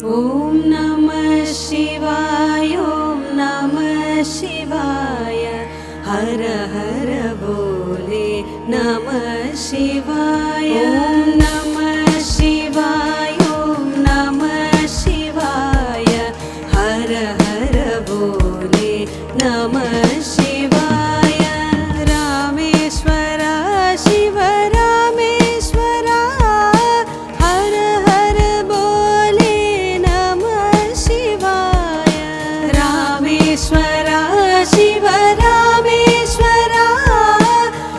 ॐ नमः शिवाय ॐ नमः शिवाय हर हर बोले नमः शिवाय ॐ नमः शिवाय ॐ नमः शिवाय हर हर बोले नमः शिवाय रामेश्वर शिव रामेश्वर हर हर बोले नमः शिवाय रामेश्वर शिव रामेश्वर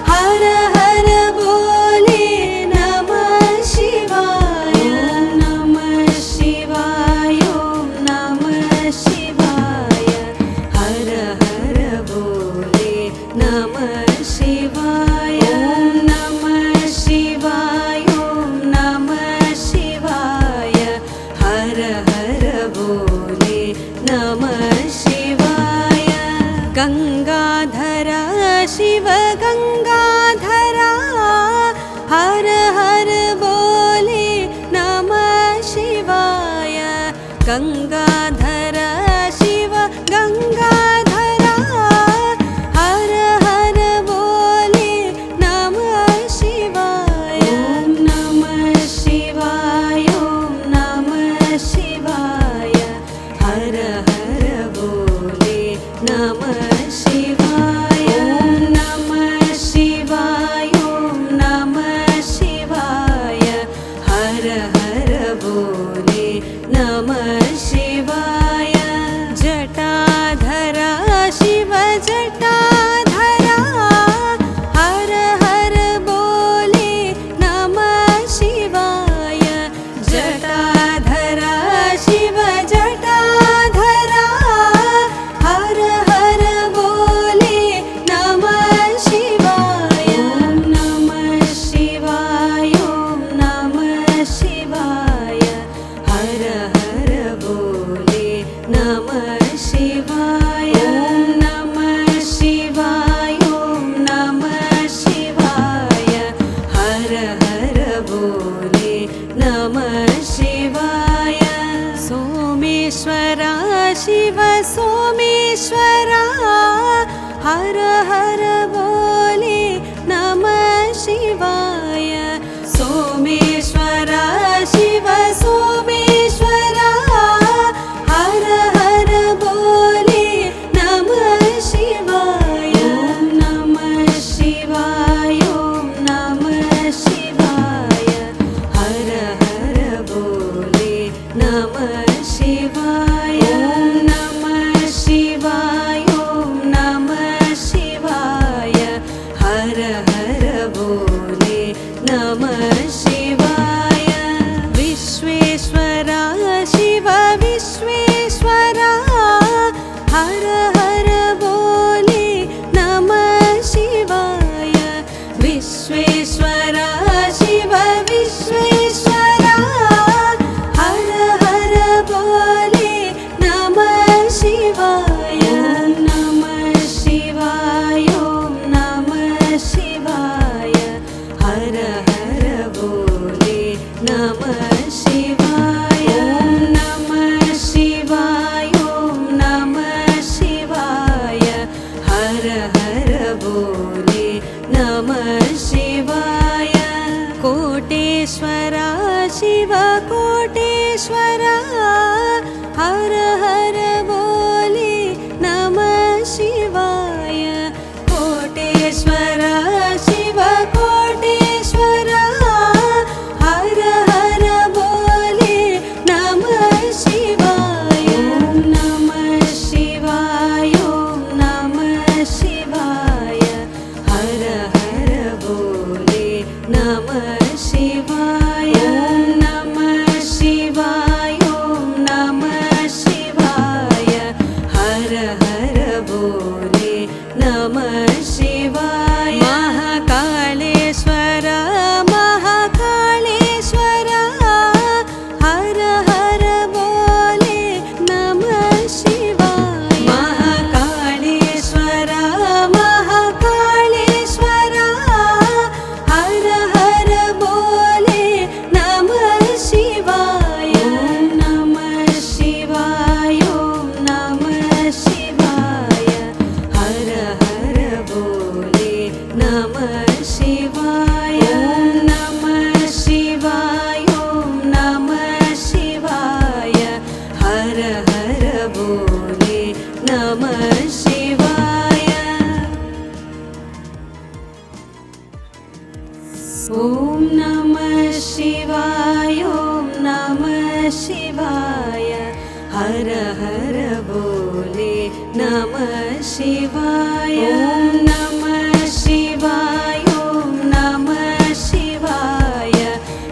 हर हर बोले नमः शिवाय नमः शिवाय ॐ नमः शिवाय हर हर बोले नमः शिवाय नमः शिवाय ॐ नमः शिवाय हर हर बोले नमः शिवाय गंगाधर शिव गंगाधर हर हर बोले नमः शिवाय गंगाधर शिव गंगाधर हर हर बोले नमः शिवाय ॐ नमः शिवाय ॐ नमः शिवाय हर हर बोले नमः शिवाय ॐ नमः शिवाय ॐ नमः शिवाय हर हर बोले नमः शिवाय जटाधर शिव जटाधर हर हर बोले नमः शिवाय जटाधर शिव जटाधर हर हर बोले नमः शिवाय नमः शिवाय ॐ नमः शिवाय हर हर बोले नमः शिवाय नमः शिवाय ॐ नमः शिवाय हर हर बोले नमः शिवाय सोमेश्वर शिव सोमेश्वर हर हर बोले नमः शिवाय सोमेश्वर शिव सोमेश्वर हर हर बोले नमः शिवाय नमः शिवाय ॐ नमः शिवाय हर हर बोले नमः शिवाय नमः शिवाय ॐ नमः शिवाय हर हर बोले नमः शिवाय विश्वेश्वर शिव विश्वेश्वर हर हर बोले नमः शिवाय विश्वेश्वर शिव विश्वेश्वर हर हर शिवाय हर हर बोले नमः शिवाय ॐ नमः शिवाय ॐ नमः शिवाय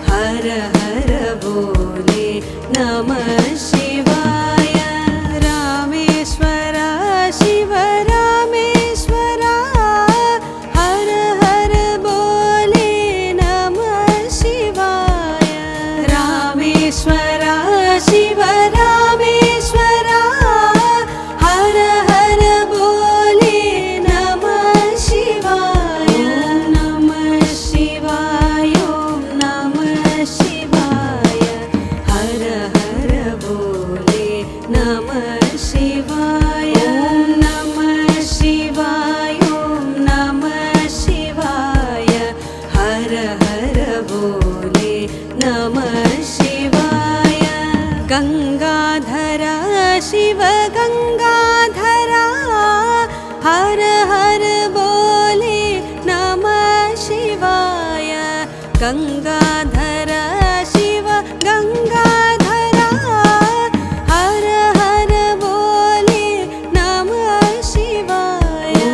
हर हर बोले नमः शिवाय रामेश्वर शिव रामेश्वर हर हर बोले नमः शिवाय रामेश्वर शिव रामेश्वर हर हर बोले नमः शिवाय नमः शिवाय ॐ नमः शिवाय हर हर बोले नमः शिवाय नमः शिवाय ॐ नमः शिवाय हर हर बोले नमः शिवाय गंगाधर शिव गंगाधर हर हर बोले नमः शिवाय गंगाधर शिव गंगाधर हर हर बोले नमः शिवाय ॐ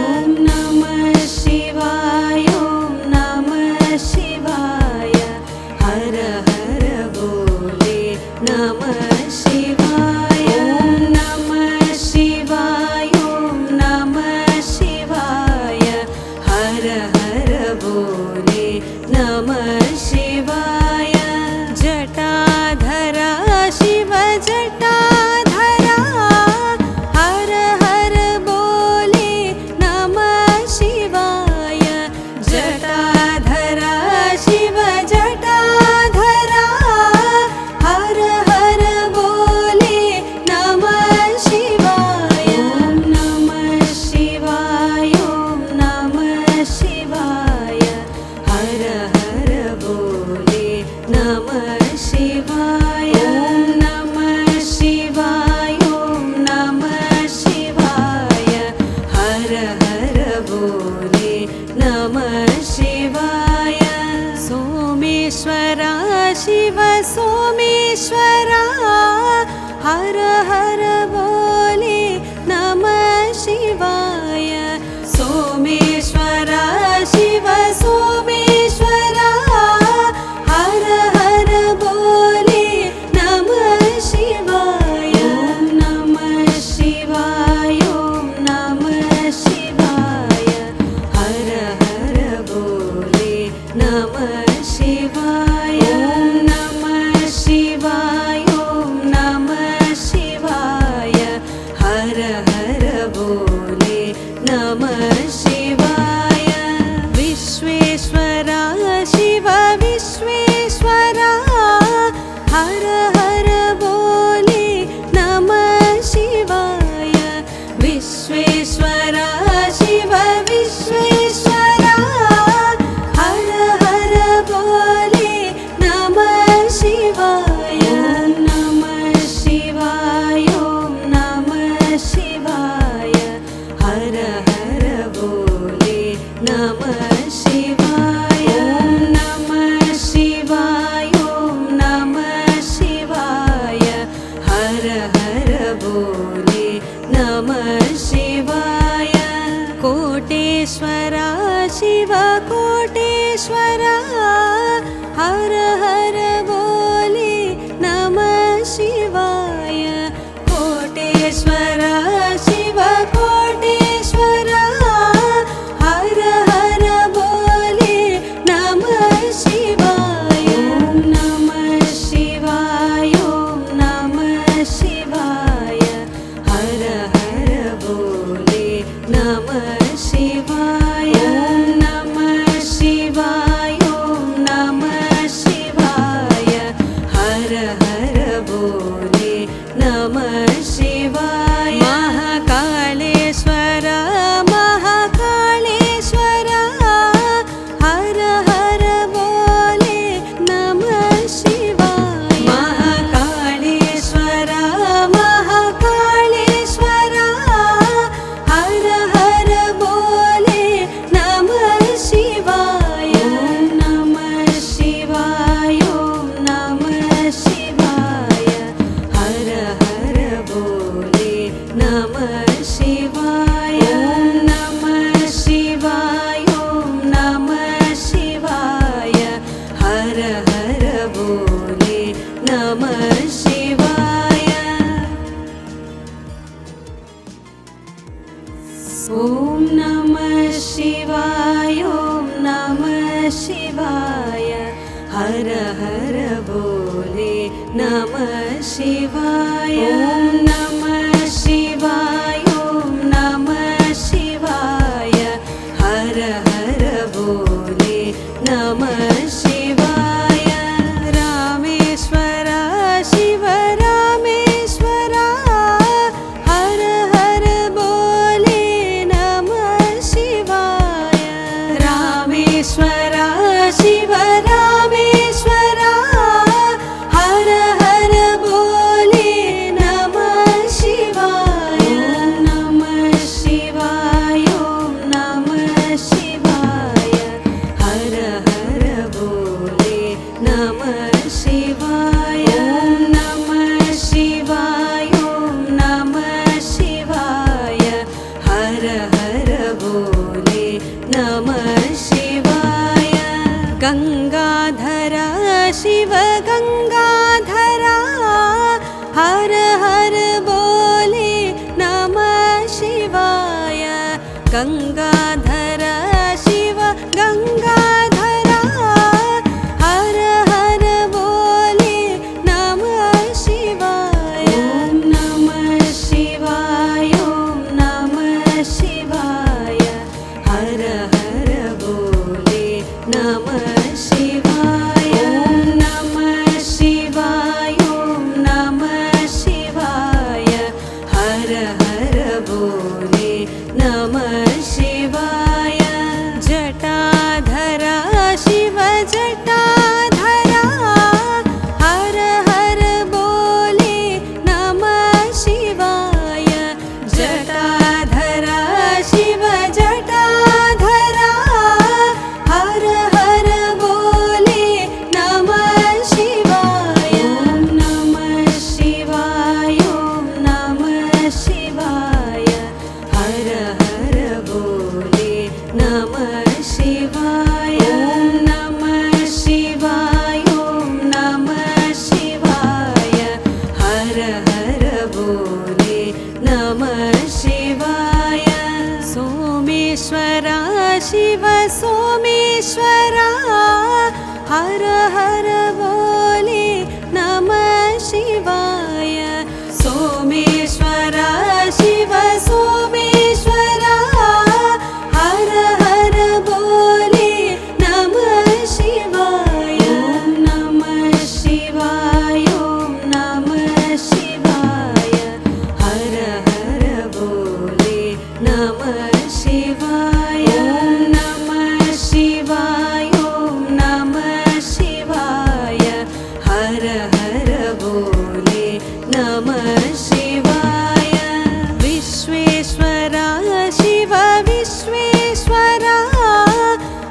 नमः शिवाय ॐ नमः शिवाय हर हर बोले नमः शिवाय ॐ नमः शिवाय ॐ नमः शिवाय हर हर बोले नमः शिवाय जटाधर शिव जटाधर हर हर बोले नमः शिवाय जटाधर शिव जटाधर हर हर बोले नमः शिवाय ॐ नमः शिवाय ॐ नमः शिवाय हर हर बोले नमः शिवाय ॐ नमः शिवाय ॐ नमः शिवाय हर हर बोले नमः शिवाय सोमेश्वर शिव सोमेश्वर हर हर बोले नमः शिवाय सोमेश्वर शिव सोमेश्वर हर हर बोले नमः शिवाय ॐ नमः शिवाय ॐ नमः शिवाय हर हर बोले नमः शिवाय ॐ नमः शिवाय ॐ नमः शिवाय हर हर बोले नमः शिवाय विश्वेश्वर शिव विश्वेश्वर हर हर बोले नमः शिवाय विश्वेश्वर शिव विश्वेश्वर हर हर बोले नमः शिवाय नमः शिवाय ॐ नमः शिवाय हर हर बोले नमः शिवाय नमः शिवाय ॐ नमः शिवाय हर हर बोले नमः शिवाय कोटेश्वर शिव कोटेश्वर हर हर बोले नमः शिवाय कोटेश्वर शिव कोटेश्वर हर हर बोले नमः शिवाय ॐ नमः शिवाय ॐ नमः शिवाय हर हर बोले नमः शिवाय ॐ नमः शिवाय ॐ नमः शिवाय हर हर बोले नमः शिवाय महाकालेश्वर महाकालेश्वर हर हर बोले नमः शिवाय महाकालेश्वर महाकालेश्वर हर हर बोले शिवाय। ॐ नमः शिवाय, ॐ नमः शिवाय। हर हर बोले नमः शिवाय। ॐ नमः शिवाय, ॐ नमः शिवाय। हर हर बोले नमः शिवाय। रामेश्वर शिव रामेश्वर, हर हर बोले नमः शिवाय। रामेश्वर शिव रामेश्वर, हर हर बोले नमः शिवाय। ॐ नमः शिवाय, ॐ नमः शिवाय। हर हर बोले नमः शिवाय। ॐ नमः शिवाय, ॐ नमः शिवाय। हर हर बोले नमः शिवाय। गंगाधर शिव गंगाधर, हर हर बोले नमः शिवाय। गंगाधर शिव गंगाधर, हर हर बोले नमः शिवाय। ॐ नमः शिवाय, ॐ नमः शिवाय। हर हर बोले नमः शिवाय। ॐ नमः शिवाय, ॐ नमः शिवाय। हर हर बोले नमः शिवाय। जटाधर शिव जटाधर, हर हर बोले नमः शिवाय। जटाधर शिव जटाधर, हर हर बोले नमः शिवाय। ॐ नमः शिवाय, ॐ नमः शिवाय। हर हर बोले नमः शिवाय। ॐ नमः शिवाय, ॐ नमः शिवाय। हर हर बोले नमः शिवाय। सोमेश्वर शिव सोमेश्वर, हर हर बोले नमः शिवाय। सोमेश्वर शिव सोमेश्वर, हर हर बोले नमः शिवाय। ॐ नमः शिवाय, ॐ नमः शिवाय। हर हर बोले नमः शिवाय। ॐ नमः शिवाय, ॐ नमः शिवाय। हर हर बोले नमः शिवाय। विश्वेश्वर शिव विश्वेश्वर,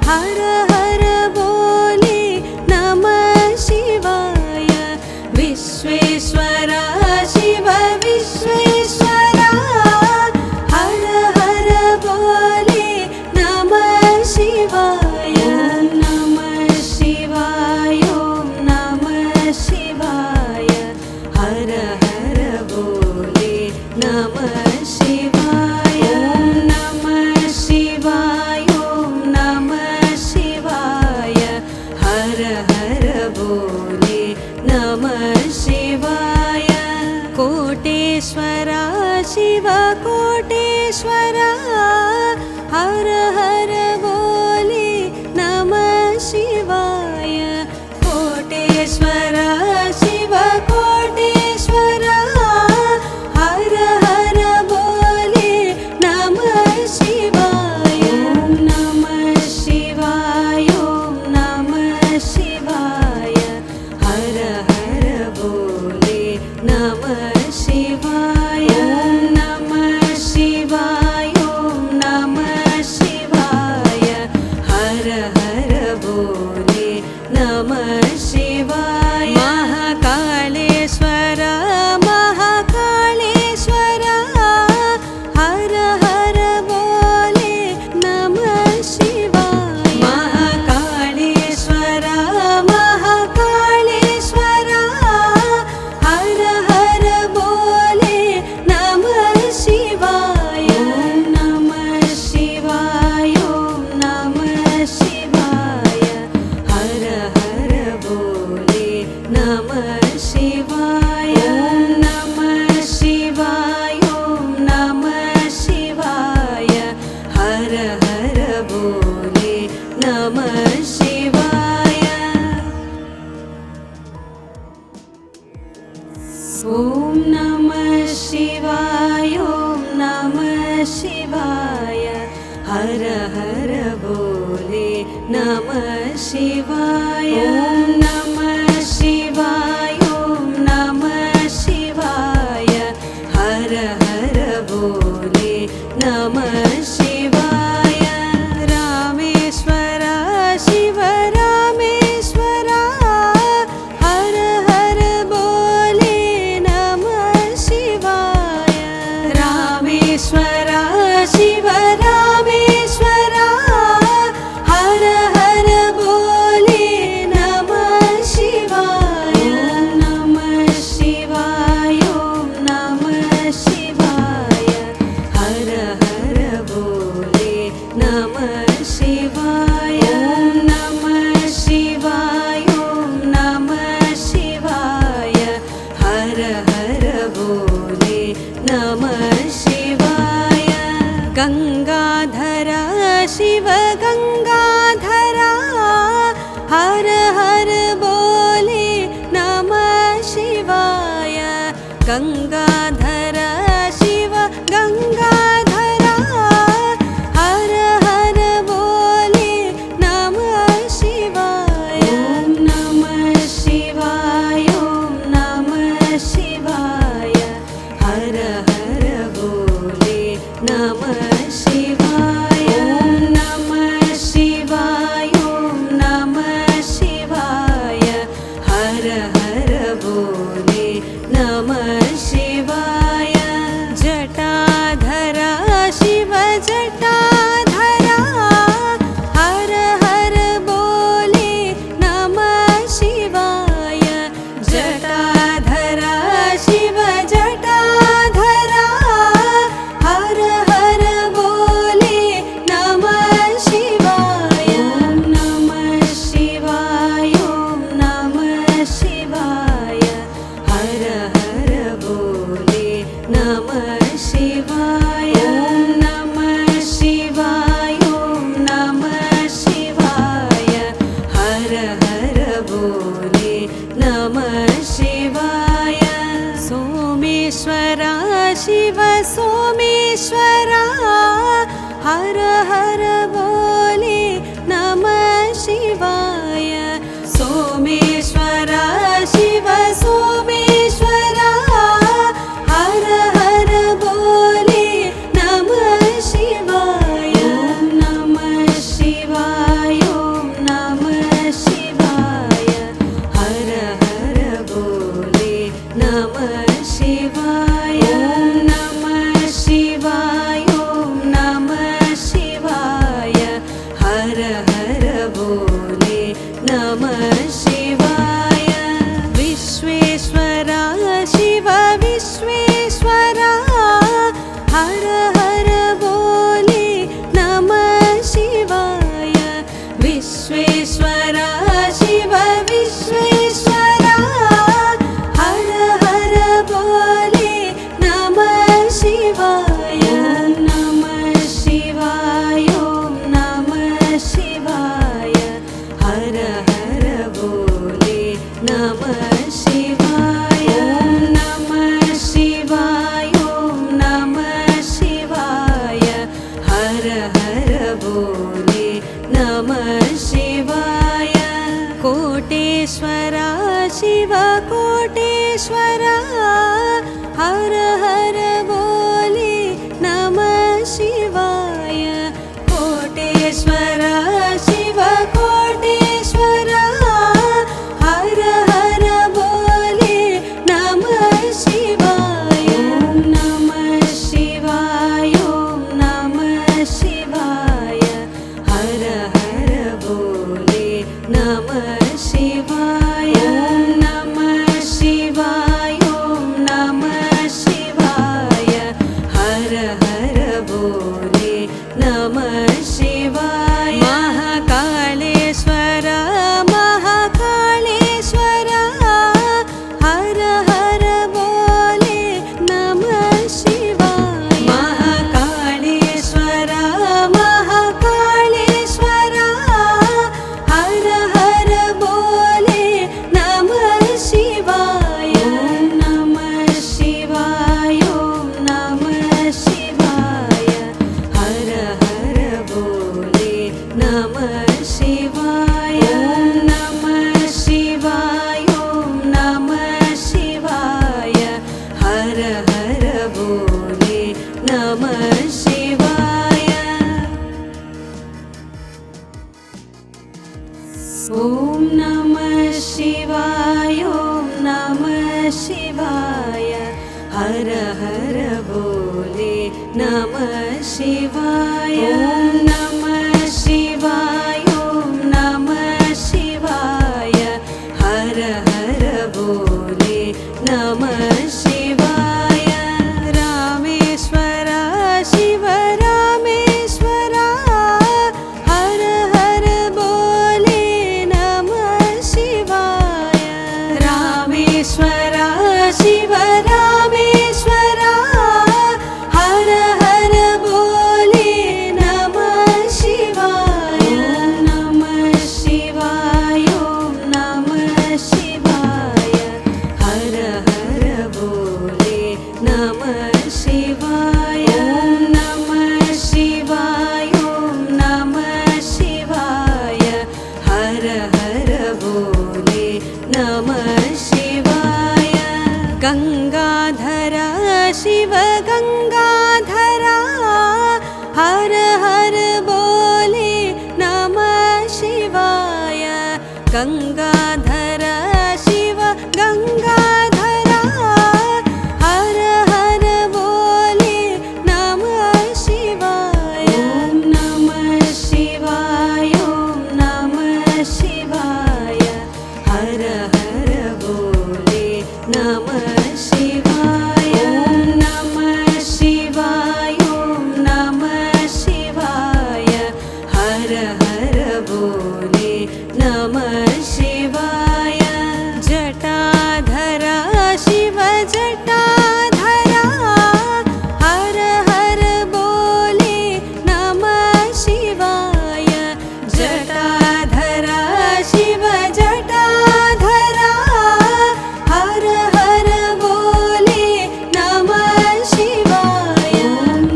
हर हर बोले नमः शिवाय। विश्वेश्वर शिव विश्वेश्वर, हर हर बोले नमः शिवाय। ॐ नमः शिवाय, ॐ नमः शिवाय। हर हर बोले नमः शिवाय। ॐ नमः शिवाय, ॐ नमः शिवाय। हर हर बोले नमः शिवाय। कोटेश्वर शिव कोटेश्वर, हर हर बोले नमः शिवाय। कोटेश्वर शिव कोटेश्वर, हर हर बोले नमः शिवाय। ॐ नमः शिवाय, ॐ नमः शिवाय। हर हर बोले नमः शिवाय। ॐ नमः शिवाय, ॐ नमः शिवाय। हर हर बोले नमः शिवाय। महाकालेश्वर महाकालेश्वर, हर हर बोले नमः शिवाय। महाकालेश्वर महाकालेश्वर, ॐ नमः शिवाय ॐ नमः शिवाय हर हर बोले नमः शिवाय ॐ नमः शिवाय ॐ नमः शिवाय हर हर बोले नमः शिवाय रामेश्वर शिव रामेश्वर हर हर बोले नमः शिवाय रामेश्वर शिव रामेश्वर हर हर बोले नमः शिवाय नमः शिवाय ॐ नमः शिवाय हर हर बोले नमः शिवाय नमः शिवाय ॐ नमः शिवाय हर हर बोले नमः शिवाय गंगाधर शिव गंगाधर हर हर बोले नमः शिवाय गंगाधर शिव गंगाधर हर हर बोले नमः शिवाय ॐ नमः शिवाय ॐ नमः शिवाय हर हर बोले नमः शिवाय ॐ नमः शिवाय ॐ नमः शिवाय हर हर बोले नमः शिवाय जटाधर शिव जटाधर हर हर बोले नमः शिवाय जटाधर शिव जटाधर हर हर बोले नमः शिवाय ॐ नमः शिवाय ॐ नमः शिवाय हर हर बोले नमः शिवाय ॐ नमः शिवाय ॐ नमः शिवाय हर हर बोले नमः शिवाय सोमेश्वर शिव सोमेश्वर हर हर बोले नमः शिवाय सोमेश्वर शिव सोमेश्वर हर हर बोले नमः शिवाय ॐ नमः शिवाय ॐ नमः शिवाय हर हर बोले नमः शिवाय ॐ नमः शिवाय ॐ नमः शिवाय हर हर बोले नमः शिवाय विश्वेश्वर शिव विश्वेश्वर हर हर बोले नमः शिवाय विश्वेश्वर शिव विश्वेश्वर हर हर बोले नमः शिवाय नमः शिवाय ॐ नमः शिवाय हर हर बोले नमः शिवाय नमः शिवाय ॐ नमः शिवाय हर हर बोले नमः शिवाय कोटेश्वर शिव कोटेश्वर हर हर बोले नमः शिवाय कोटेश्वर शिव कोटेश्वर हर हर बोले नमः शिवाय ॐ नमः शिवाय ॐ नमः शिवाय हर हर बोले नमः शिवाय ॐ नमः शिवाय ॐ नमः शिवाय शिवाय हर हर बोले नमः शिवाय नमः शिवाय ओम नमः शिवाय हर हर बोले नमः शिवाय रामेश्वर शिव रामेश्वर हर हर बोले नमः शिवाय रामेश्वर शिव रामेश्वर हर हर बोले नमः शिवाय नमः शिवाय ओम नमः शिवाय हर हर बोले नमः शिवाय नमः शिवाय ओम नमः शिवाय हर हर बोले नमः शिवाय गंगाधर शिव गंगाधर हर हर बोले नमः शिवाय गंगाधर शिव गंगाधर हर हर बोले नमः शिवाय नमः शिवाय ओम नमः शिवाय हर हर बोले नमः शिवाय नमः शिवाय ओम नमः शिवाय हर हर बोले नमः शिवाय जटाधर शिव जटाधर हर हर बोले नमः शिवाय जटाधर शिव जटाधर हर हर बोले नमः शिवाय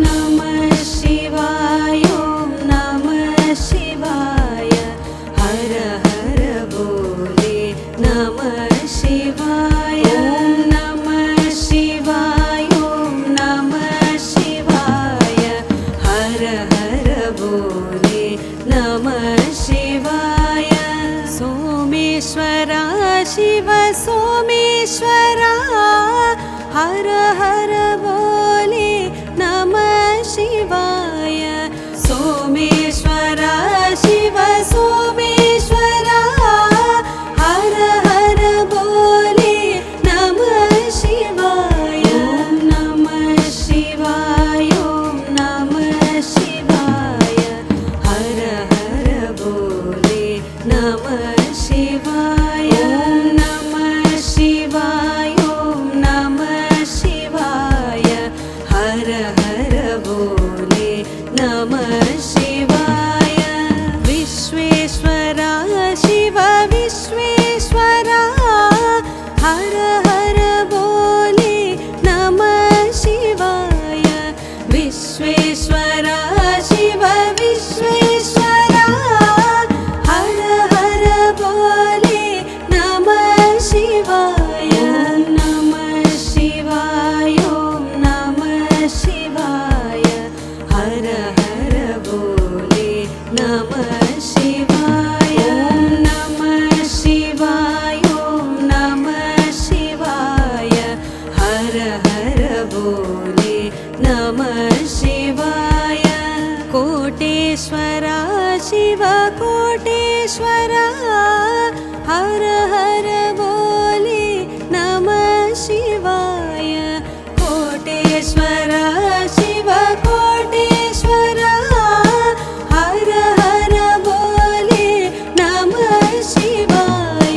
नमः शिवाय ओम नमः शिवाय हर हर बोले नमः शिवाय नमः शिवाय ओम नमः शिवाय हर हर बोले नमः शिवाय सोमेश्वर शिव सोमेश्वर हर हर बोले नमः शिवाय सोमेश्वर शिव सोमेश्वर हर हर बोले नमः शिवाय नमः शिवाय ओम नमः शिवाय हर हर बोले नमः शिवाय नमः शिवाय ओम नमः शिवाय हर हर बोले नमः शिवाय विश्वेश्वर शिव विश्वेश्वर हर हर बोले नमः शिवाय विश्वेश्वर शिव विश्वेश्वर हर हर बोले नमः शिवाय नमः शिवाय ओम नमः शिवाय हर हर बोले नमः शिवाय नमः शिवाय ओम नमः शिवाय हर हर बोले नमः शिवाय कोटेश्वर शिव कोटेश्वर हर हर बोले नमः शिवाय कोटेश्वर शिव कोटेश्वर हर हर बोले नमः शिवाय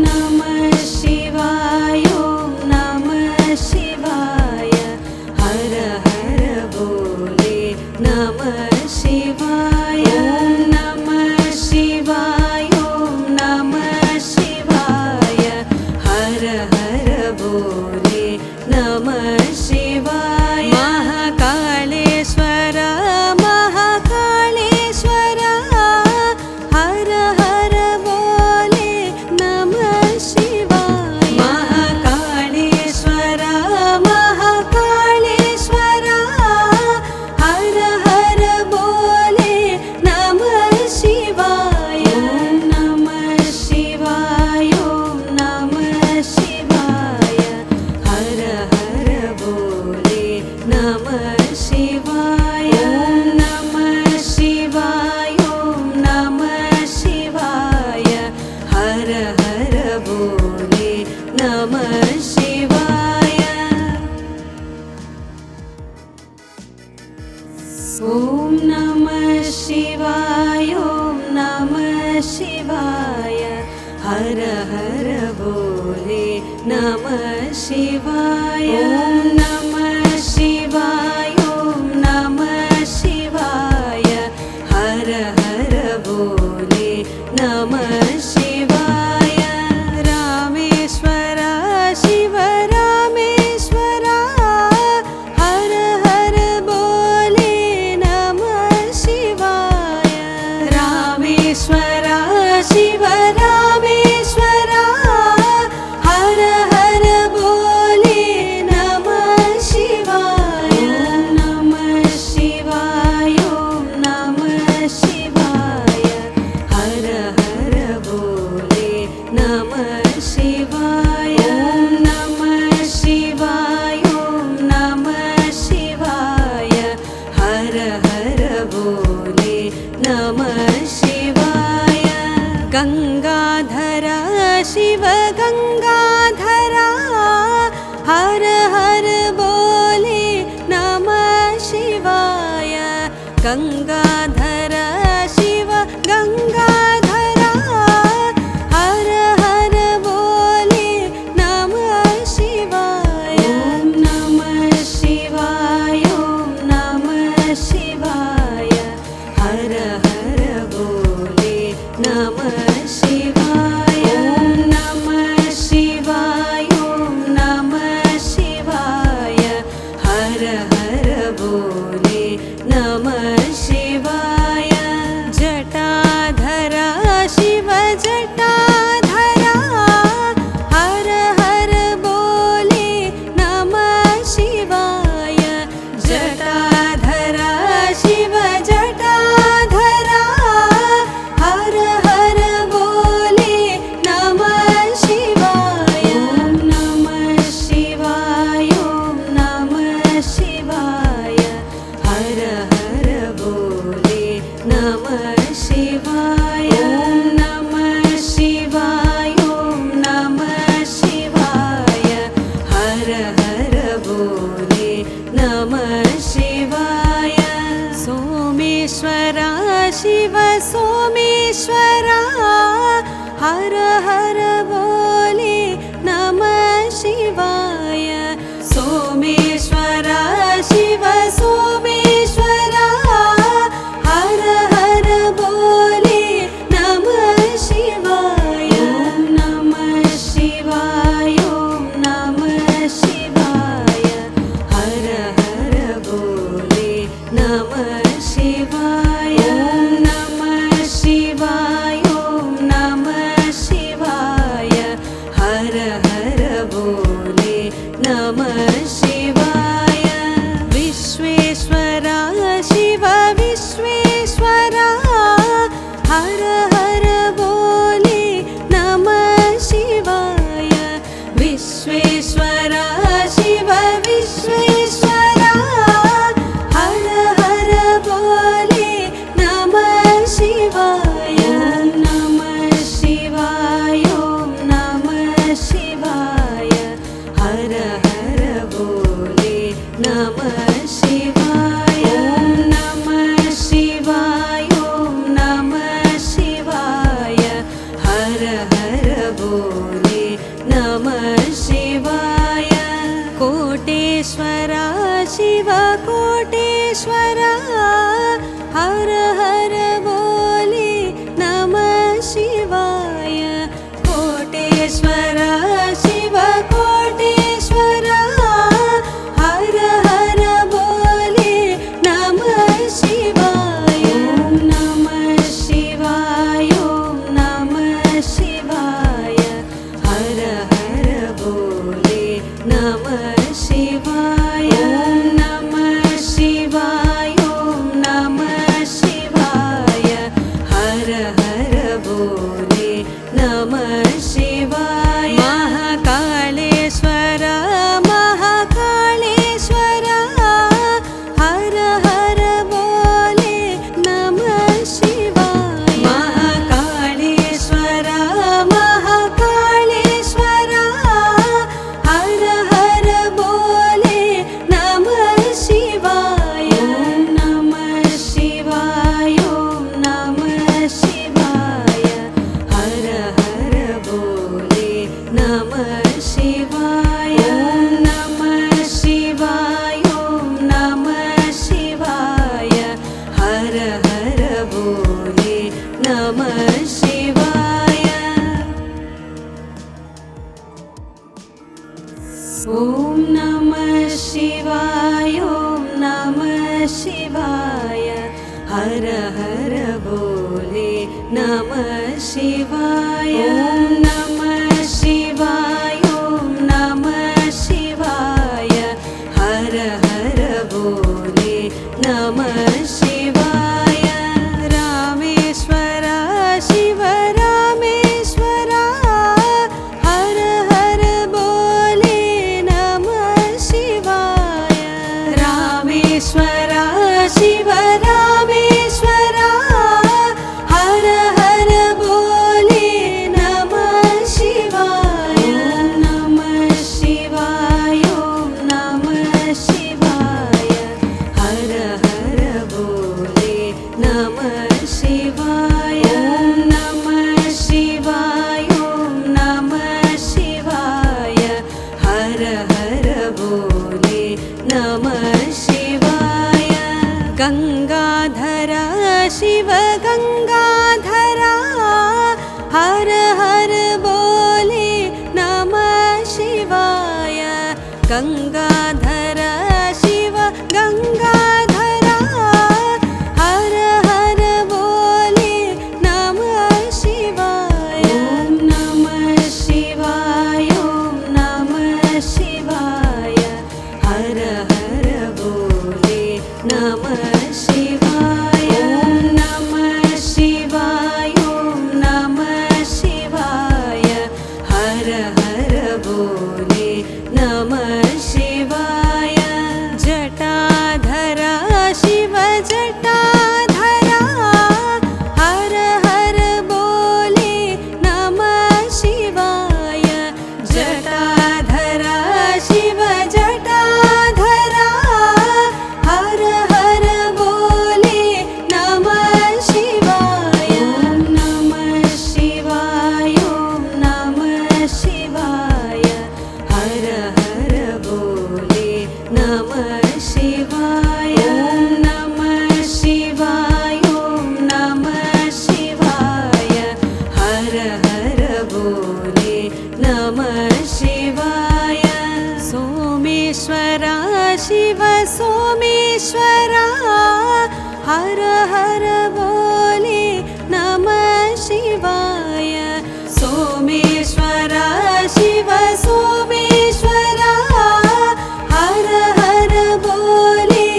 नमः शिवाय ओम नमः शिवाय हर हर बोले नमः शिवाय नमः शिवाय ओम नमः शिवाय नमः शिवाय नमः शिवाय ॐ नमः शिवाय हर हर बोले नमः शिवाय ॐ नमः शिवाय ॐ नमः शिवाय हर हर बोले नमः शिवाय नमः शिवाय ॐ नमः शिवाय हर हर बोले नमः शिवाय रामेश्वर शिव रामेश्वर हर हर बोले नमः शिवाय रामेश्वर शिव रामेश्वर हर हर बोले नमः शिवाय नमः शिवाय ॐ नमः शिवाय हर हर बोले नमः शिवाय नमः शिवाय ॐ नमः शिवाय हर हर बोले नमः शिवाय गंगाधर शिव गंगाधर हर हर बोले नमः शिवाय गंगाधर शिव गंगाधर हर हर बोले नमः शिवाय नमः शिवाय ॐ नमः शिवाय हर हर बोले नमः शिवाय नमः शिवाय ॐ नमः शिवाय हर हर बोले नमः शिवाय जटाधर शिव जटाधर हर हर बोले नमः शिवाय जटाधर शिव जटाधर हर हर बोले नमः शिवाय नमः शिवाय ॐ नमः शिवाय हर हर बोले नमः शिवाय नमः शिवाय ॐ नमः शिवाय हर हर बोले नमः शिवाय सोमेश्वर शिव सोमेश्वर हर हर बोले नमः शिवाय सोमेश्वर शिव सोमेश्वर हर हर बोले नमः शिवाय नमः शिवाय ॐ नमः शिवाय हर हर बोले नमः शिवाय नमः शिवाय ॐ नमः शिवाय हर हर बोले नमः शिवाय विश्वेश्वर शिव विश्वेश्वर हर हर बोले नमः शिवाय विश्वेश्वर शिव विश्वेश्वर हर हर बोले नमः शिवाय नमः शिवाय ॐ नमः शिवाय हर हर बोले नमः शिवाय नमः शिवाय ॐ नमः शिवाय हर हर बोले नमः शिवाय कोटेश्वर शिव कोटेश्वर हर हर बोले नमः शिवाय कोटेश्वर शिव कोटेश्वर हर हर बोले नमः शिवाय नमः शिवाय ॐ नमः शिवाय हर हर बोले नमः शिवाय नमः शिवाय ॐ नमः शिवाय हर हर बोले नमः शिवाय महाकालेश्वर महाकालेश्वर ॐ नमः शिवाय ॐ नमः शिवाय हर हर बोले नमः शिवाय ॐ नमः शिवाय ॐ नमः शिवाय हर हर बोले नमः शिवाय रामेश्वर शिव रामेश्वर हर हर बोले नमः शिवाय रामेश्वर शिव रामेश्वर हर हर बोले नमः शिवाय नमः शिवाय ॐ नमः शिवाय हर हर बोले नमः शिवाय नमः शिवाय ॐ नमः शिवाय हर हर बोले नमः शिवाय गंगाधर शिव गंगाधर हर हर बोले नमः शिवाय गंगाधर शिव गंगाधर हर हर बोले नमः शिवाय ॐ नमः शिवाय ॐ नमः शिवाय हर हर बोले नमः शिवाय ॐ नमः शिवाय ॐ नमः शिवाय हर हर बोले नमः शिवाय जटाधर शिव जटाधर हर हर बोले नमः शिवाय जटाधर शिव जटाधर हर हर बोले नमः शिवाय नमः शिवाय ॐ नमः शिवाय हर हर बोले नमः शिवाय नमः शिवाय ॐ नमः शिवाय हर हर बोले नमः शिवाय सोमेश्वर शिव सोमेश्वर हर हर बोले नमः शिवाय सोमेश्वर शिव सोमेश्वर हर हर बोले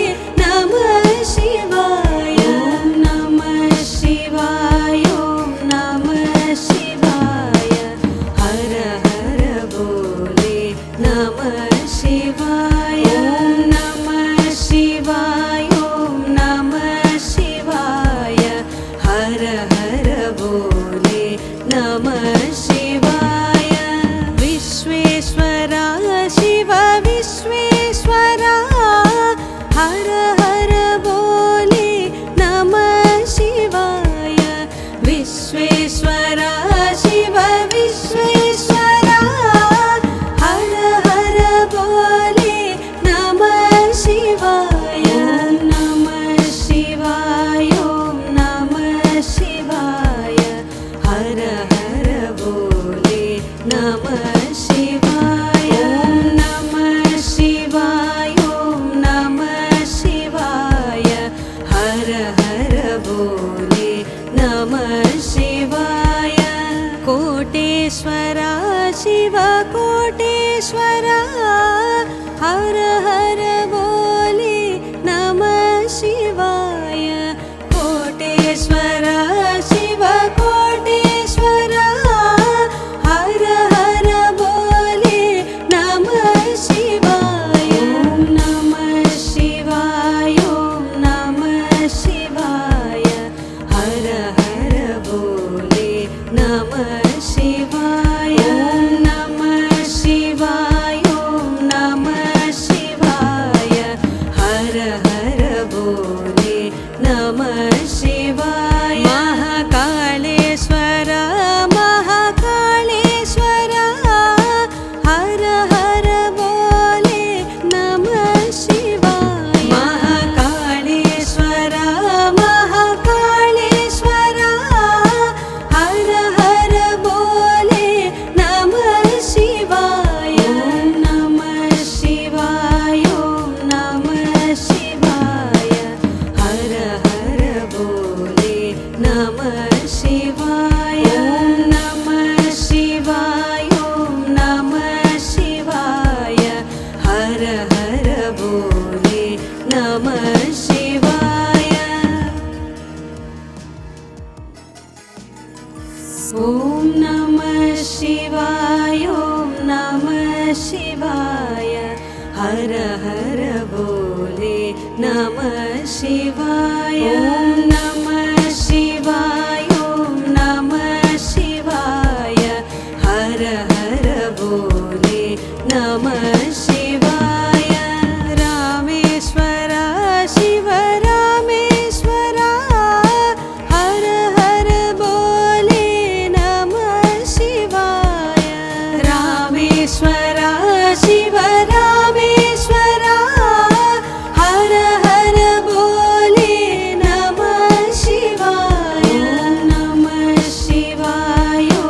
नमः शिवाय नमः शिवाय ॐ नमः शिवाय हर हर बोले नमः शिवाय नमः शिवाय ॐ नमः शिवाय हर हर बोले नमः शिवाय विश्वेश्वर शिव विश्वेश्वर हर हर बोले नमः शिवाय विश्वेश्वर शिव विश्वेश्वर हर हर बोले नमः हर हर बोले नमः शिवाय। ॐ नमः शिवाय ॐ नमः शिवाय हर हर बोले नमः शिवाय। ॐ नमः शिवाय ॐ नमः शिवाय हर हर बोले नमः शिवाय। रामेश्वर शिव रामेश्वर हर हर बोले नमः शिवाय। रामेश्वर शिव रामेश्वर हर हर बोले नमः शिवाय। नमः शिवाय ॐ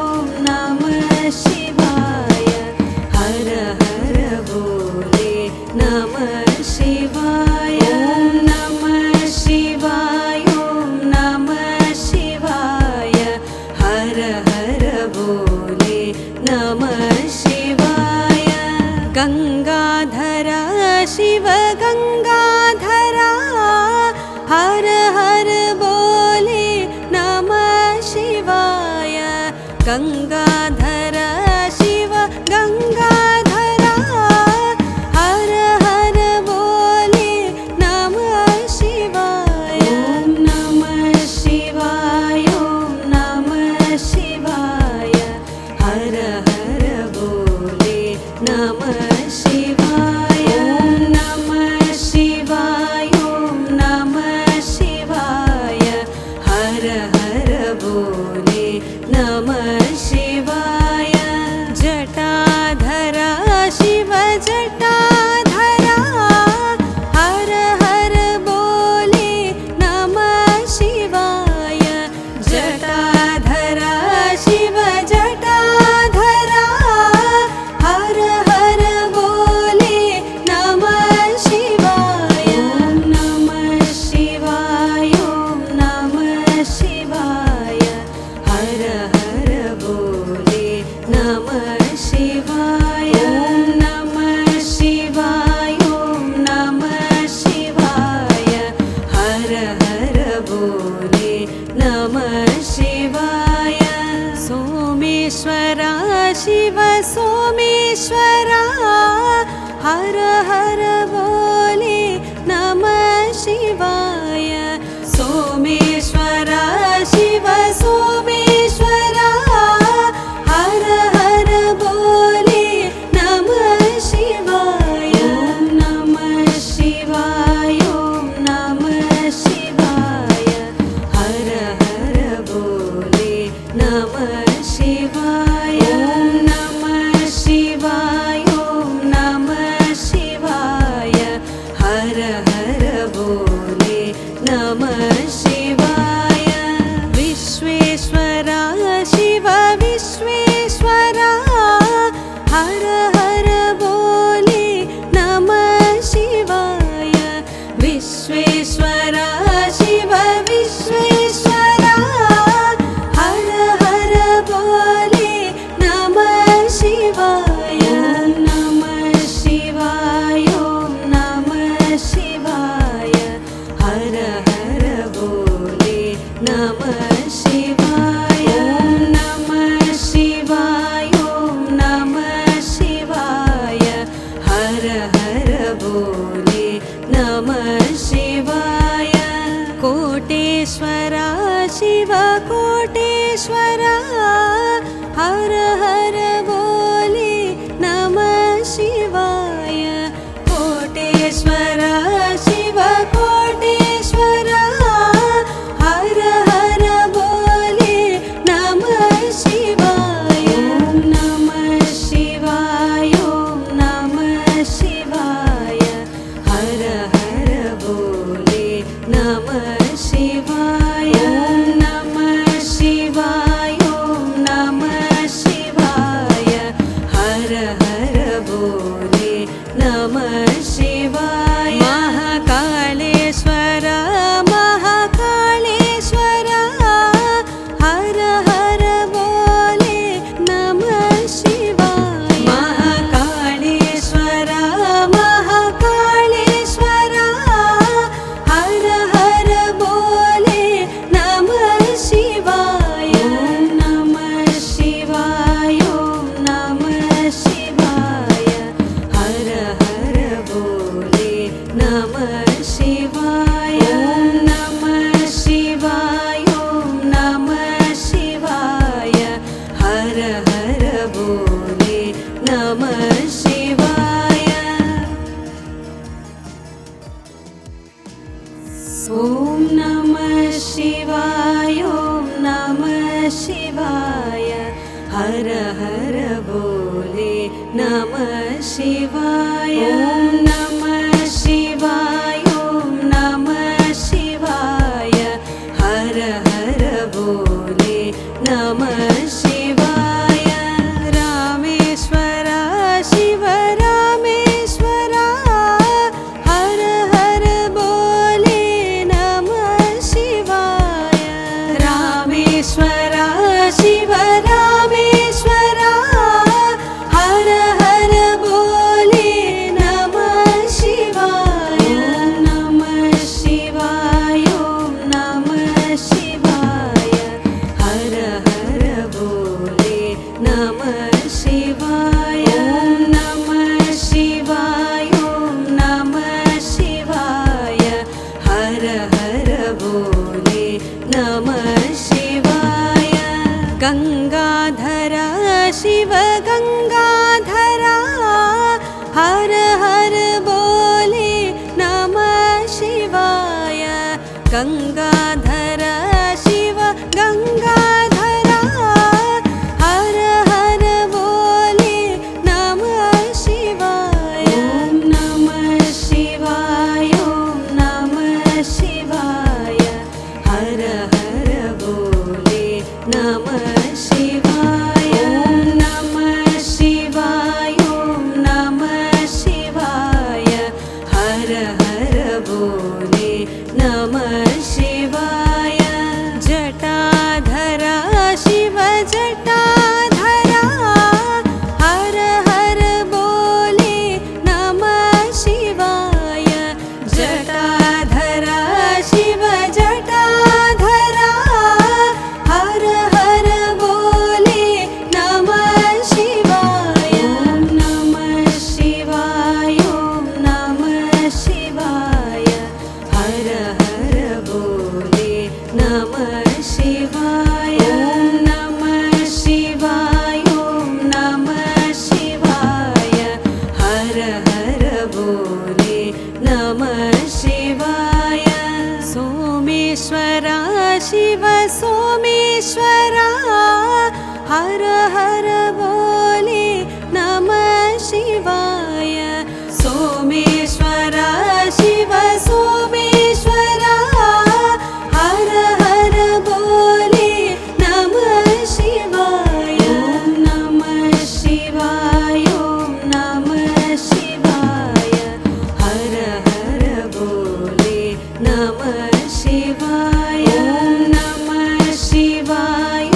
नमः शिवाय हर हर बोले नमः शिवाय। नमः शिवाय ॐ नमः शिवाय हर हर बोले नमः शिवाय। गंगाधर शिव गंगाधर हर हर बोले नमः शिवाय। गंगाधर शिव गंगाधर हर हर बोले नमः शिवाय। ॐ नमः शिवाय ॐ नमः शिवाय हर हर बोले नमः शिवाय। ॐ नमः शिवाय ॐ नमः शिवाय हर हर बोले नमः शिवाय। जटाधर शिव जटाधर हर हर बोले नमः शिवाय। जटाधर शिव जटाधर हर हर बोले नमः शिवाय। नमः शिवाय ॐ नमः शिवाय हर हर बोले नमः शिवाय। नमः शिवाय ॐ नमः शिवाय हर हर बोले नमः शिवाय। सोमेश्वर शिव सोमेश्वर हर हर बोले नमः शिवाय। सोमेश्वर शिव सोमेश्वर हर हर बोले नमः शिवाय। नमः शिवाय ॐ नमः शिवाय हर हर बोले नमः शिवाय। नमः शिवाय ॐ नमः शिवाय हर हर बोले नमः शिवाय। विश्वेश्वर शिव विश्वेश्वर हर हर बोले नमः शिवाय। विश्वेश्वर शिव विश्वेश्वर हर हर बोले नमः शिवाय। नमः शिवाय ॐ नमः शिवाय हर हर बोले नमः शिवाय। नमः शिवाय ॐ नमः शिवाय हर हर बोले नमः शिवाय। कोटेश्वर शिव कोटेश्वर हर हर बोले नमः शिवाय। कोटेश्वर शिव कोटेश्वर हर हर बोले नमः शिवाय। नमः शिवाय ॐ नमः शिवाय हर हर बोले नमः शिवाय। नमः शिवाय ॐ नमः शिवाय हर हर बोले नमः शिवाय। महाकालेश्वर महाकालेश्वर हर हर बोले नमः शिवाय। महाकालेश्वर महा नमः शिवाय नमः शिवाय नमः शिवाय हर हर बोले नमः शिवाय ॐ नमः शिवाय नमः शिवाय हर हर बोले नमः शिवाय नमः शिवाय नमः शिवाय हर हर बोले नमः शिवाय रामेश्वर शिव रामेश्वर हर हर बोले नमः शिवाय रामेश्वर शिव रामेश्वर हर हर बोले नमः शिवाय नमः शिवाय नमः शिवाय हर हर बोले नमः शिवाय नमः शिवाय नमः शिवाय हर हर बोले नमः शिवाय गंगाधर शिव गंगाधर हर हर बोले नमः शिवाय गंगाधर शिव गंगाधर हर हर बोले नमः शिवाय नमः शिवाय नमः शिवाय हर हर बोले नमः शिवाय नमः शिवाय नमः शिवाय हर हर बोले नमः शिवाय जटाधर शिव जटाधर हर हर बोले नमः शिवाय जटाधर शिव जटाधर हर हर बोले नमः शिवाय नमः शिवाय नमः शिवाय हर हर बोले नमः शिवाय नमः शिवाय नमः शिवाय हर हर बोले नमः शिवाय सोमेश्वर शिव सोमेश्वर हर हर बोले नमः शिवाय सोमेश्वर शिव सोमेश्वर हर हर बोले नमः शिवाय नमः शिवाय नमः शिवाय हर हर बोले नमः शिवाय नमः शिवाय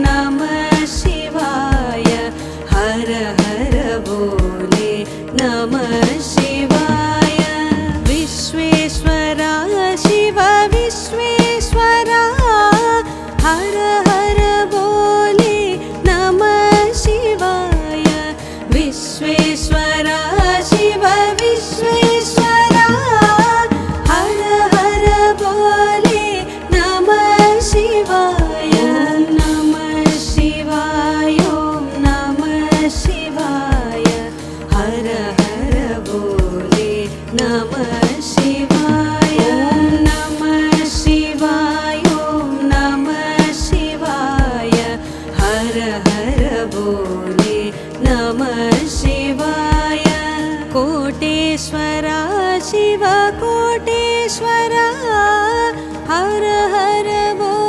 नमः शिवाय हर हर बोले नमः शिवाय विश्वेश्वर शिव विश्वेश्वर हर हर बोले नमः शिवाय विश्वेश्वर शिव विश्वेश्वर हर हर बोले नमः शिवाय नमः शिवाय नमः शिवाय हर हर बोले नमः शिवाय नमः शिवाय नमः शिवाय हर हर बोले नमः शिवाय कोटेश्वर शिव कोटेश्वर हर हर बोले